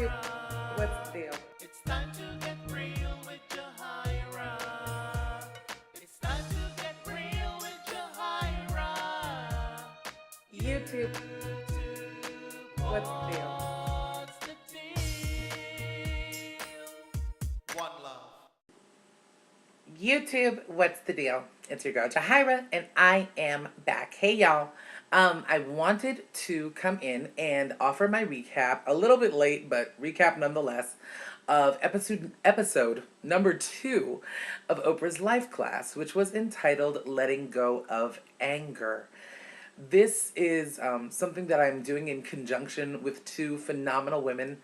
YouTube, what's the deal? It's time to get real with Jahira. It's time to get real with Jahira. YouTube, what's the deal? What's the deal? One love. YouTube, what's the deal? It's your girl Jahira, and I am back. Hey y'all. I wanted to come in and offer my recap, a little bit late, but recap nonetheless, of episode number 2 of Oprah's Lifeclass, which was entitled Letting Go of Anger. This is something that I'm doing in conjunction with two phenomenal women,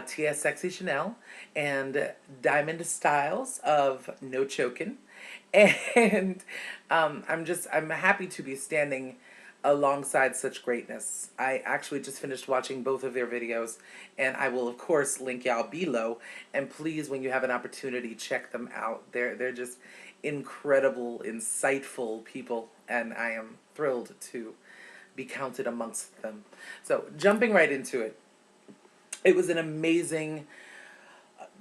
Tia Sexy Chanel and Diamond Styles of No Chokin'. And I'm happy to be standing alongside such greatness. I actually just finished watching both of their videos, and I will of course link y'all below. And please, when you have an opportunity, check them out. They're just incredible, insightful people, and I am thrilled to be counted amongst them. So jumping right into it, it was an amazing,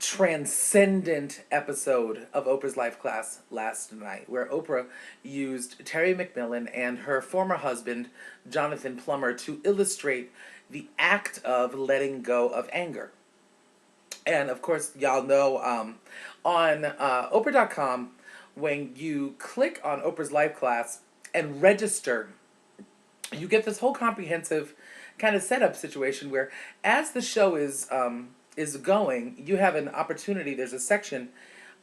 transcendent episode of Oprah's Lifeclass last night, where Oprah used Terry McMillan and her former husband, Jonathan Plummer, to illustrate the act of letting go of anger. And of course, y'all know on Oprah.com, when you click on Oprah's Lifeclass and register, you get this whole comprehensive kind of setup situation where, as the show is going, you have an opportunity. There's a section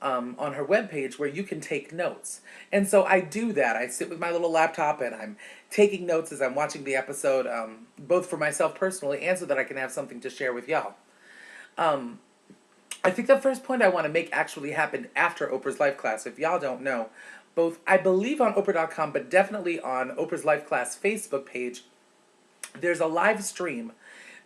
on her webpage where you can take notes, and so I do that. I sit with my little laptop and I'm taking notes as I'm watching the episode, both for myself personally and so that I can have something to share with y'all. I think the first point I want to make actually happened after Oprah's Lifeclass. If y'all don't know, both, I believe, on Oprah.com, but definitely on Oprah's Lifeclass Facebook page, there's a live stream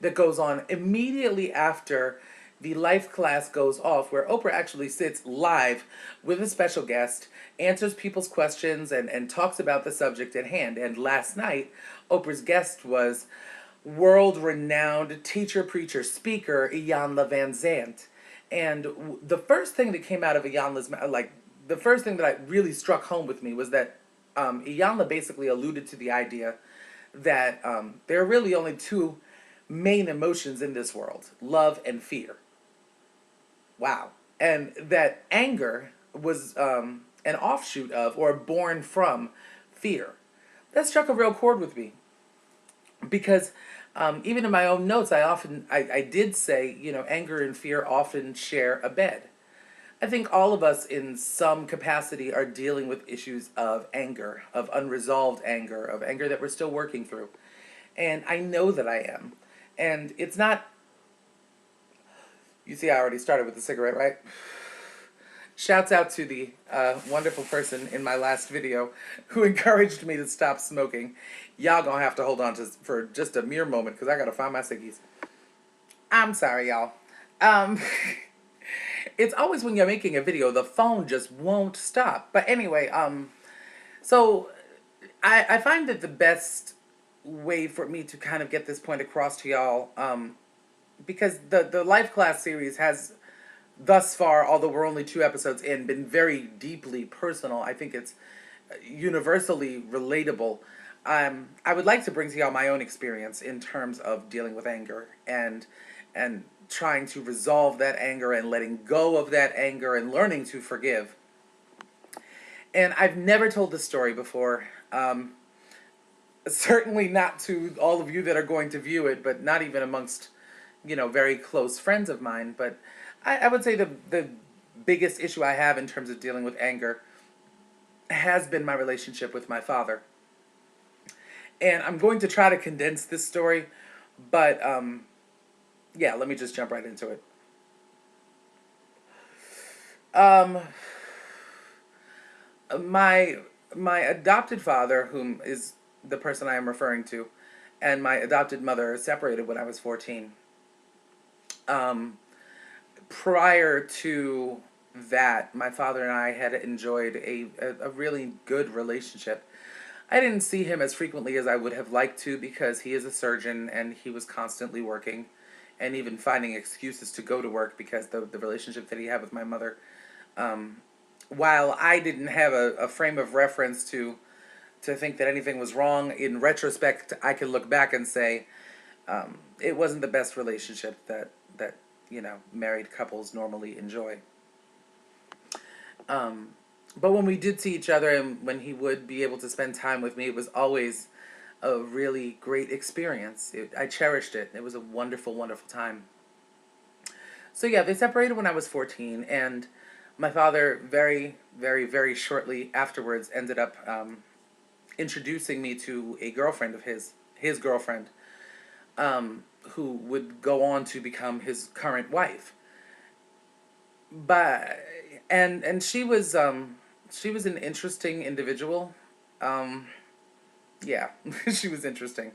that goes on immediately after the life class goes off, where Oprah actually sits live with a special guest, answers people's questions, and talks about the subject at hand. And last night, Oprah's guest was world-renowned teacher, preacher, speaker, Iyanla Vanzant. And the first thing that came out of Iyanla's, the first thing that really struck home with me was that Iyanla basically alluded to the idea that there are really only two main emotions in this world: love and fear. Wow. And that anger was an offshoot of, or born from, fear. That struck a real chord with me, because even in my own notes, I did say, anger and fear often share a bed. I think all of us in some capacity are dealing with issues of anger, of unresolved anger, of anger that we're still working through. And I know that I am. And it's not, you see, I already started with the cigarette, right? Shouts out to the wonderful person in my last video who encouraged me to stop smoking. Y'all gonna have to hold on for just a mere moment, because I gotta find my ciggies. I'm sorry, y'all. It's always when you're making a video, the phone just won't stop. But anyway, so I find that the best way for me to kind of get this point across to y'all, because the Life Class series has thus far, although we're only 2 episodes in, been very deeply personal. I think it's universally relatable. I would like to bring to y'all my own experience in terms of dealing with anger and trying to resolve that anger and letting go of that anger and learning to forgive. And I've never told this story before. Certainly not to all of you that are going to view it, but not even amongst, very close friends of mine. But I would say the biggest issue I have in terms of dealing with anger has been my relationship with my father. And I'm going to try to condense this story, but yeah, let me just jump right into it. My adopted father, whom is the person I am referring to, and my adopted mother separated when I was 14. Prior to that, my father and I had enjoyed a really good relationship. I didn't see him as frequently as I would have liked to, because he is a surgeon and he was constantly working and even finding excuses to go to work because the relationship that he had with my mother. Um, while I didn't have a frame of reference to think that anything was wrong, in retrospect, I can look back and say it wasn't the best relationship that married couples normally enjoy. Um, but when we did see each other and when he would be able to spend time with me, it was always a really great experience. I cherished it. It was a wonderful, wonderful time. So yeah, they separated when I was 14, and my father very, very, very shortly afterwards ended up introducing me to a girlfriend of his girlfriend, who would go on to become his current wife. But and she was an interesting individual. Um, yeah, she was interesting.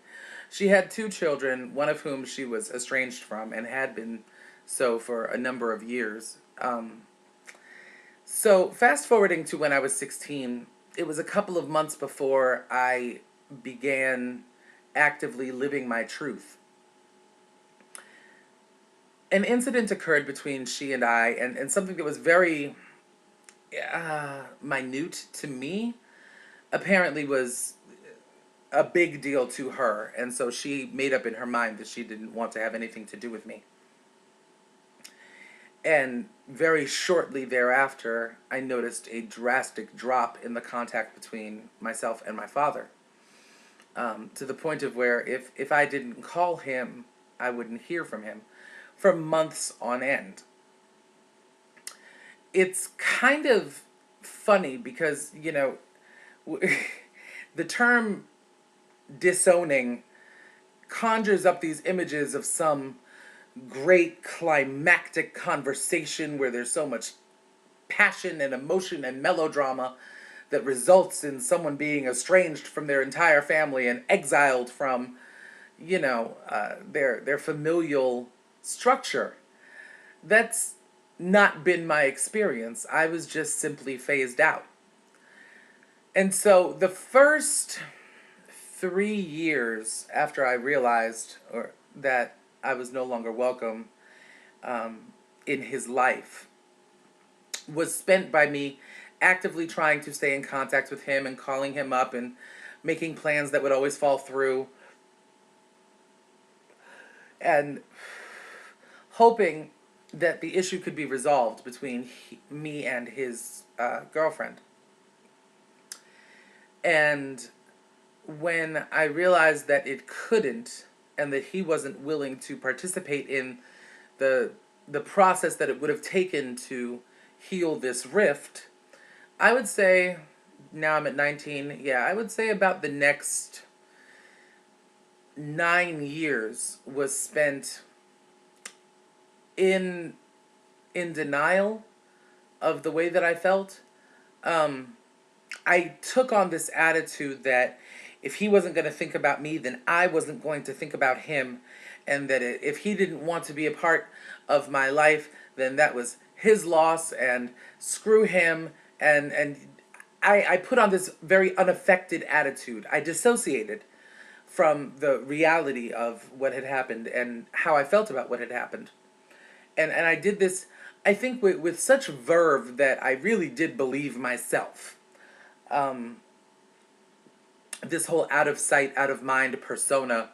She had two children, one of whom she was estranged from and had been so for a number of years. So fast forwarding to when I was 16, it was a couple of months before I began actively living my truth. An incident occurred between she and I, and something that was very minute to me apparently was a big deal to her, and so she made up in her mind that she didn't want to have anything to do with me. And very shortly thereafter, I noticed a drastic drop in the contact between myself and my father, to the point of where if I didn't call him, I wouldn't hear from him for months on end. It's kind of funny because, the term disowning conjures up these images of some great climactic conversation where there's so much passion and emotion and melodrama that results in someone being estranged from their entire family and exiled from, their familial structure. That's not been my experience. I was just simply phased out. And so the first 3 years after I realized that I was no longer welcome in his life was spent by me actively trying to stay in contact with him and calling him up and making plans that would always fall through and hoping that the issue could be resolved between me and his girlfriend. And when I realized that it couldn't and that he wasn't willing to participate in the process that it would have taken to heal this rift, I would say, now I'm at 19, yeah, I would say about the next 9 years was spent in denial of the way that I felt. I took on this attitude that if he wasn't going to think about me, then I wasn't going to think about him, and that if he didn't want to be a part of my life, then that was his loss, and screw him. And I put on this very unaffected attitude. I dissociated from the reality of what had happened and how I felt about what had happened. And I did this, I think, with such verve that I really did believe myself. This whole out of sight, out of mind persona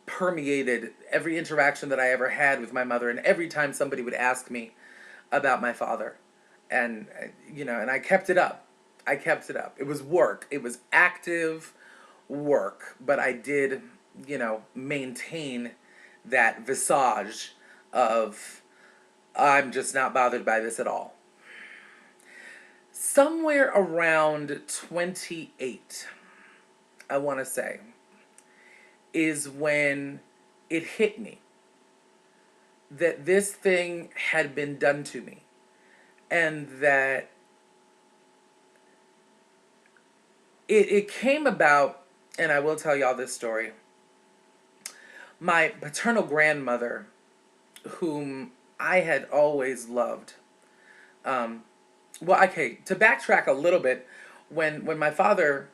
permeated every interaction that I ever had with my mother, and every time somebody would ask me about my father. And, and I kept it up. I kept it up. It was work. It was active work, but I did, maintain that visage of I'm just not bothered by this at all. Somewhere around 28, I want to say, is when it hit me that this thing had been done to me, and that it came about, and I will tell y'all this story. My paternal grandmother, whom I had always loved, well, okay, to backtrack a little bit, when my father,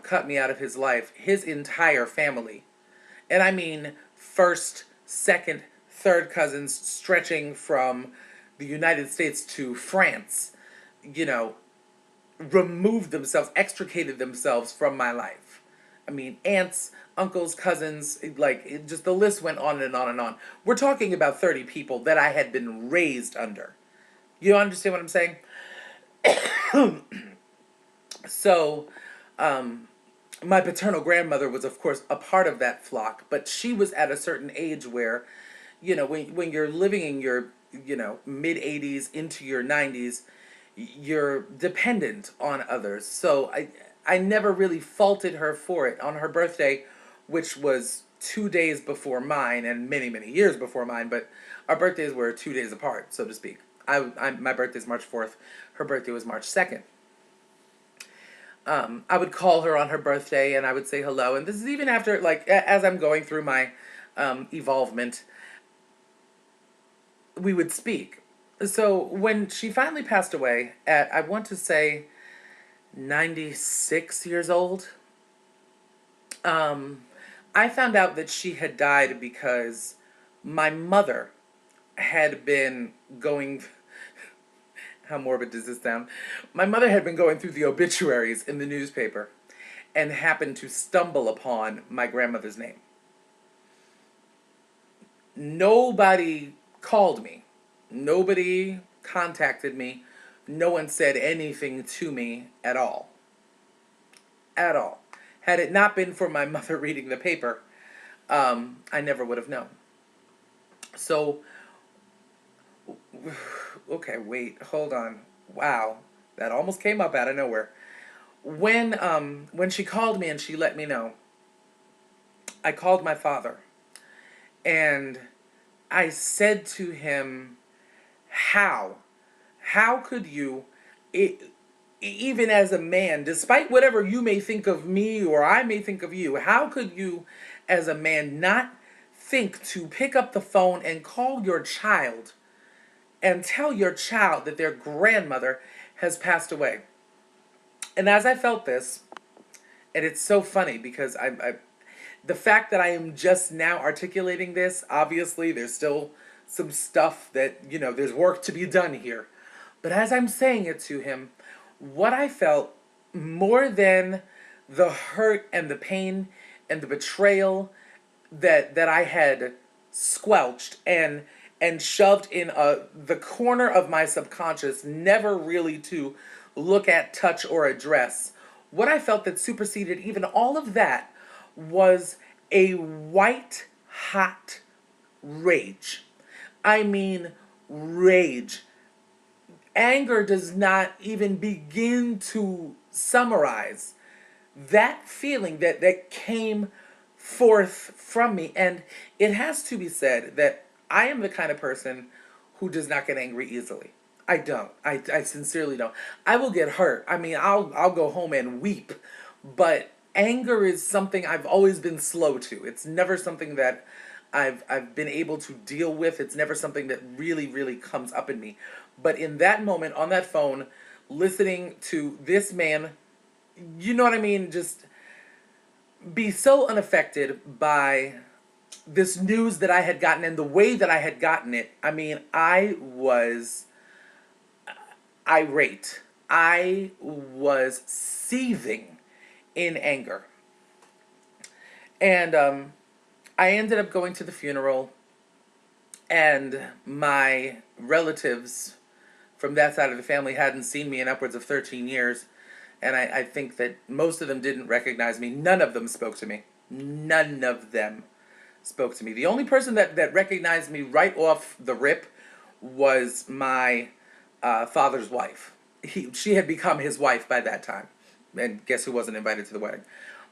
cut me out of his life, his entire family, and I mean first, second, third cousins stretching from the United States to France, you know, removed themselves, extricated themselves from my life. I mean, aunts, uncles, cousins, like, just the list went on and on and on. We're talking about 30 people that I had been raised under. You understand what I'm saying? So, my paternal grandmother was, of course, a part of that flock, but she was at a certain age where, when you're living in your, mid 80s into your 90s, you're dependent on others. So I never really faulted her for it. On her birthday, which was 2 days before mine and many, many years before mine, but our birthdays were 2 days apart, so to speak. My birthday's March 4th. Her birthday was March 2nd. I would call her on her birthday and I would say hello. And this is even after, like, as I'm going through my evolvement, we would speak. So when she finally passed away at, I want to say, 96 years old, I found out that she had died because my mother had been going. How morbid does this sound? My mother had been going through the obituaries in the newspaper and happened to stumble upon my grandmother's name. Nobody called me. Nobody contacted me. No one said anything to me at all. At all. Had it not been for my mother reading the paper, I never would have known. So, okay, wait, hold on. Wow, that almost came up out of nowhere. When she called me and she let me know, I called my father, and I said to him, how could you, even as a man, despite whatever you may think of me or I may think of you, how could you, as a man, not think to pick up the phone and call your child and tell your child that their grandmother has passed away? And as I felt this, and it's so funny because the fact that I am just now articulating this, obviously there's still some stuff that, there's work to be done here. But as I'm saying it to him, what I felt, more than the hurt and the pain and the betrayal that I had squelched and shoved in the corner of my subconscious, never really to look at, touch, or address, what I felt that superseded even all of that was a white hot rage. I mean, rage. Anger does not even begin to summarize that feeling that came forth from me. And it has to be said that I am the kind of person who does not get angry easily. I don't. I sincerely don't. I will get hurt. I mean, I'll go home and weep. But anger is something I've always been slow to. It's never something that I've been able to deal with. It's never something that really, really comes up in me. But in that moment, on that phone, listening to this man, you know what I mean, just be so unaffected by this news that I had gotten and the way that I had gotten it. I mean, I was irate. I was seething in anger. And I ended up going to the funeral, and my relatives from that side of the family hadn't seen me in upwards of 13 years. And I think that most of them didn't recognize me. None of them spoke to me. None of them spoke to me. The only person that recognized me right off the rip was my father's wife. She had become his wife by that time. And guess who wasn't invited to the wedding?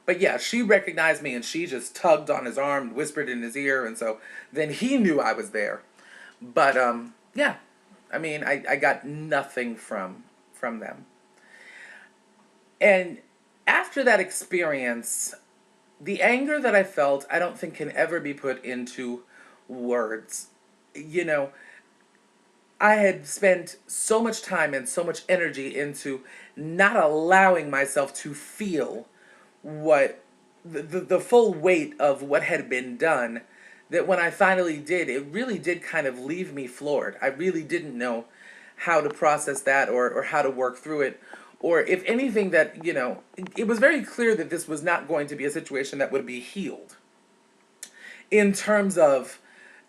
But yeah, she recognized me and she just tugged on his arm, whispered in his ear, and so then he knew I was there. But yeah, I mean, I got nothing from them. And after that experience, the anger that I felt, I don't think can ever be put into words. I had spent so much time and so much energy into not allowing myself to feel what the full weight of what had been done, that when I finally did, it really did kind of leave me floored. I really didn't know how to process that, or how to work through it. Or if anything, that, it was very clear that this was not going to be a situation that would be healed in terms of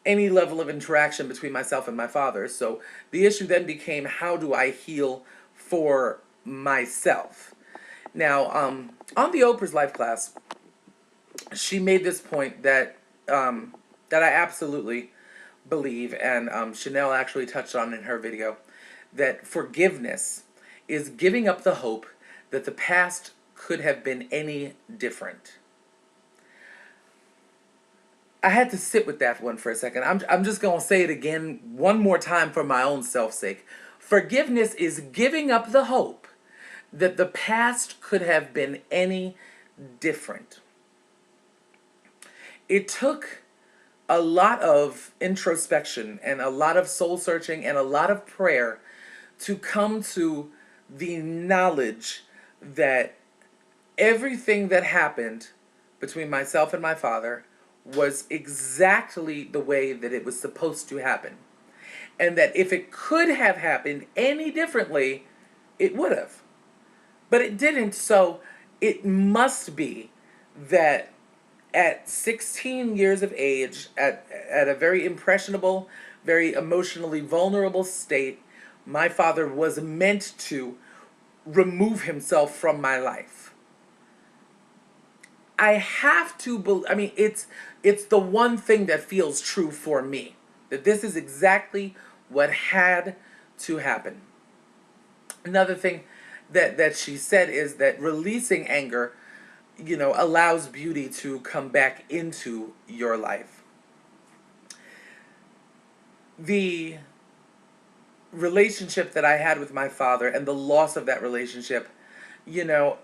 any level of interaction between myself and my father. So the issue then became, how do I heal for myself? Now, on the Oprah's Life class, she made this point that that I absolutely believe, and Chanel actually touched on in her video, that forgiveness is giving up the hope that the past could have been any different. I had to sit with that one for a second. I'm just going to say it again one more time for my own self's sake. Forgiveness is giving up the hope that the past could have been any different. It took a lot of introspection and a lot of soul searching and a lot of prayer to come to the knowledge that everything that happened between myself and my father was exactly the way that it was supposed to happen. And that if it could have happened any differently, it would have. But it didn't, so it must be that at 16 years of age, at a very impressionable, very emotionally vulnerable state, my father was meant to remove himself from my life. I have to believe, I mean, it's the one thing that feels true for me, that this is exactly what had to happen. Another thing that she said is that releasing anger, allows beauty to come back into your life. The relationship that I had with my father and the loss of that relationship, you know,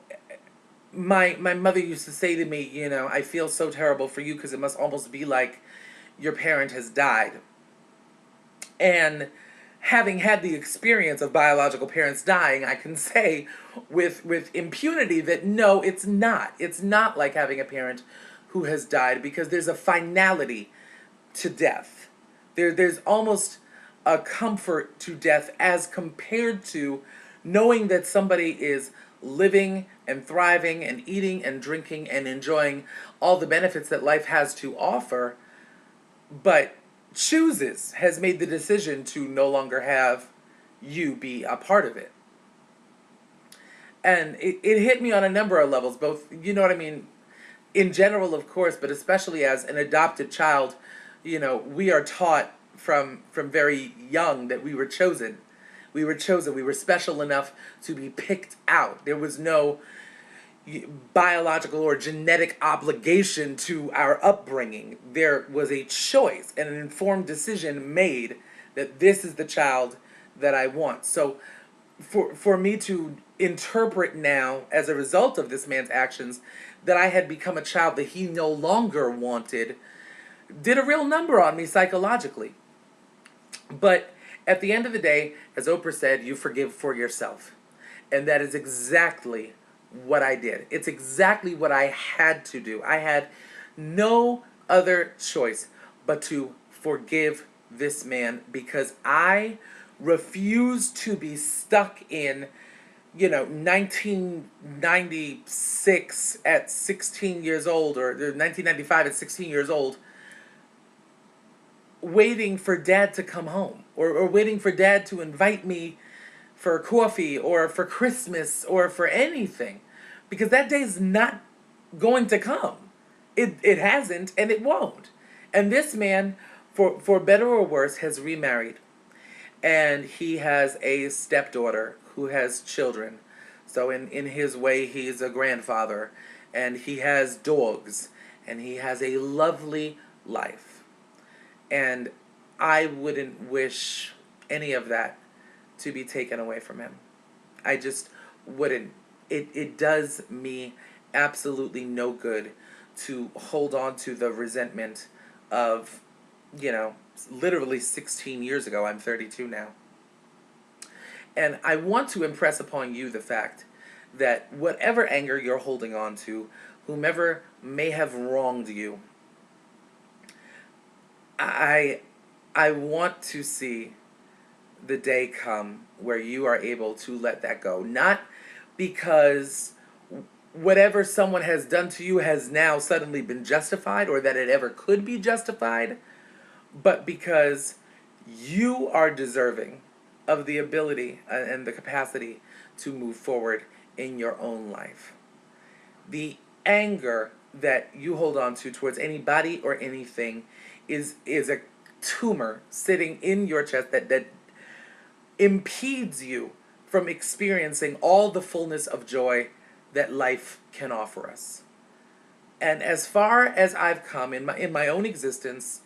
my mother used to say to me, I feel so terrible for you because it must almost be like your parent has died. And having had the experience of biological parents dying, I can say with impunity that no, it's not. It's not like having a parent who has died, because there's a finality to death. There's almost a comfort to death as compared to knowing that somebody is living and thriving and eating and drinking and enjoying all the benefits that life has to offer, but has made the decision to no longer have you be a part of it. And it hit me on a number of levels, both, in general, of course, but especially as an adopted child. We are taught from very young that we were chosen. We were chosen. We were special enough to be picked out. There was no biological or genetic obligation to our upbringing. There was a choice and an informed decision made that this is the child that I want. So for me to interpret now, as a result of this man's actions, that I had become a child that he no longer wanted, did a real number on me psychologically. But at the end of the day, as Oprah said, you forgive for yourself. And that is exactly what I did. It's exactly what I had to do. I had no other choice but to forgive this man, because I refused to be stuck in 1996 at 16 years old, or 1995 at 16 years old, waiting for dad to come home, or waiting for dad to invite me for coffee or for Christmas or for anything, because that day's not going to come. It hasn't, and it won't. And this man, for better or worse, has remarried, and he has a stepdaughter who has children. So in his way, he's a grandfather, and he has dogs, and he has a lovely life. And I wouldn't wish any of that to be taken away from him. I just wouldn't. It does me absolutely no good to hold on to the resentment of, literally 16 years ago. I'm 32 now. And I want to impress upon you the fact that whatever anger you're holding on to, whomever may have wronged you, I I want to see the day come where you are able to let that go. Not because whatever someone has done to you has now suddenly been justified or that it ever could be justified, but because you are deserving of the ability and the capacity to move forward in your own life. The anger that you hold on to towards anybody or anything is a tumor sitting in your chest that impedes you from experiencing all the fullness of joy that life can offer us. And as far as I've come in my own existence,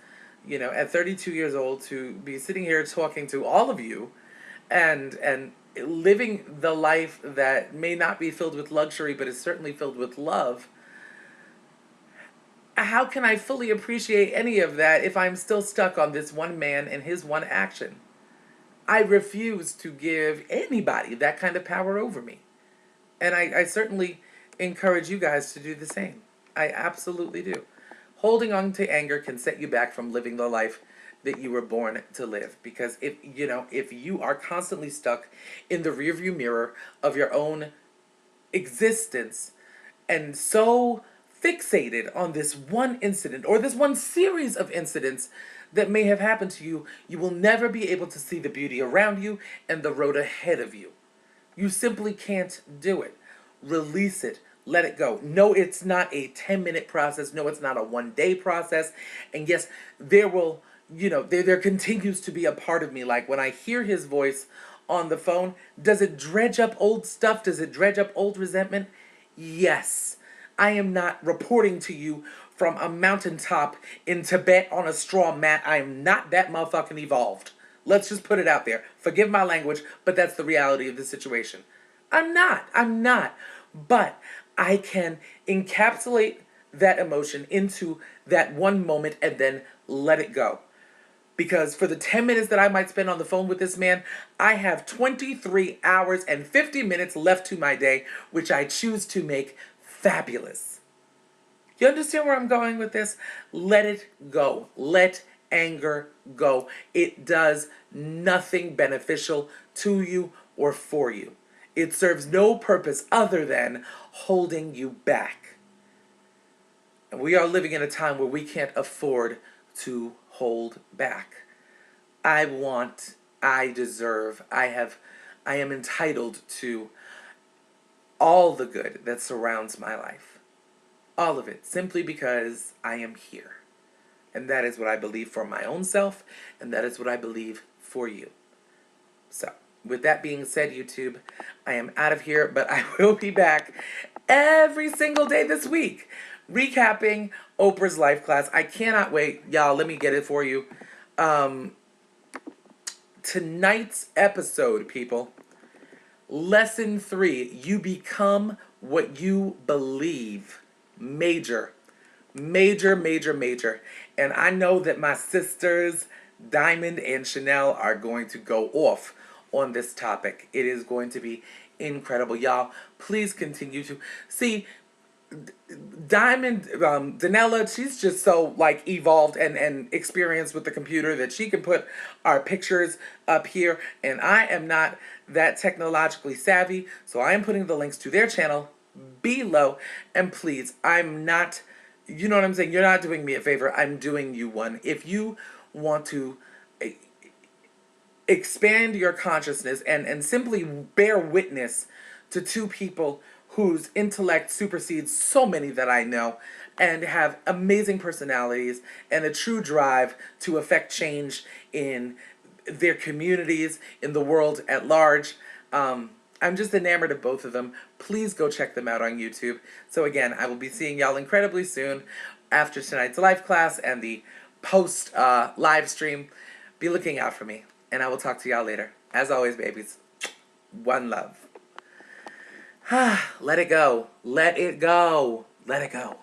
at 32 years old, to be sitting here talking to all of you and living the life that may not be filled with luxury but is certainly filled with love, how can I fully appreciate any of that if I'm still stuck on this one man and his one action? I refuse to give anybody that kind of power over me. And I certainly encourage you guys to do the same. I absolutely do. Holding on to anger can set you back from living the life that you were born to live. Because if you are constantly stuck in the rearview mirror of your own existence and so fixated on this one incident or this one series of incidents that may have happened to you, you will never be able to see the beauty around you and the road ahead of you. You simply can't do it. Release it. Let it go. No, it's not a 10-minute process. No, it's not a one-day process. And yes, there will, there continues to be a part of me. Like when I hear his voice on the phone, does it dredge up old stuff? Does it dredge up old resentment? Yes. I am not reporting to you from a mountaintop in Tibet on a straw mat. I am not that motherfucking evolved. Let's just put it out there. Forgive my language, but that's the reality of the situation. I'm not. But I can encapsulate that emotion into that one moment and then let it go. Because for the 10 minutes that I might spend on the phone with this man, I have 23 hours and 50 minutes left to my day, which I choose to make fabulous. You understand where I'm going with this? Let it go. Let anger go. It does nothing beneficial to you or for you. It serves no purpose other than holding you back. And we are living in a time where we can't afford to hold back. I want, I deserve, I am entitled to all the good that surrounds my life. All of it, simply because I am here. And that is what I believe for my own self, and that is what I believe for you. So, with that being said, YouTube, I am out of here, but I will be back every single day this week, recapping Oprah's Life Class. I cannot wait. Y'all, let me get it for you. Tonight's episode, people, Lesson 3, you become what you believe. Major. And I know that my sisters, Diamond and Chanel, are going to go off on this topic. It is going to be incredible. Y'all, please continue to see Diamond, Danella. She's just so evolved and experienced with the computer that she can put our pictures up here, and I am not that technologically savvy, so I am putting the links to their channel below. And please, I'm not, you know what I'm saying, you're not doing me a favor, I'm doing you one. If you want to expand your consciousness and simply bear witness to two people whose intellect supersedes so many that I know and have amazing personalities and a true drive to affect change in their communities, in the world at large. I'm just enamored of both of them. Please go check them out on YouTube. So again, I will be seeing y'all incredibly soon after tonight's live class and the post live stream. Be looking out for me, and I will talk to y'all later. As always, babies, one love. Let it go. Let it go. Let it go.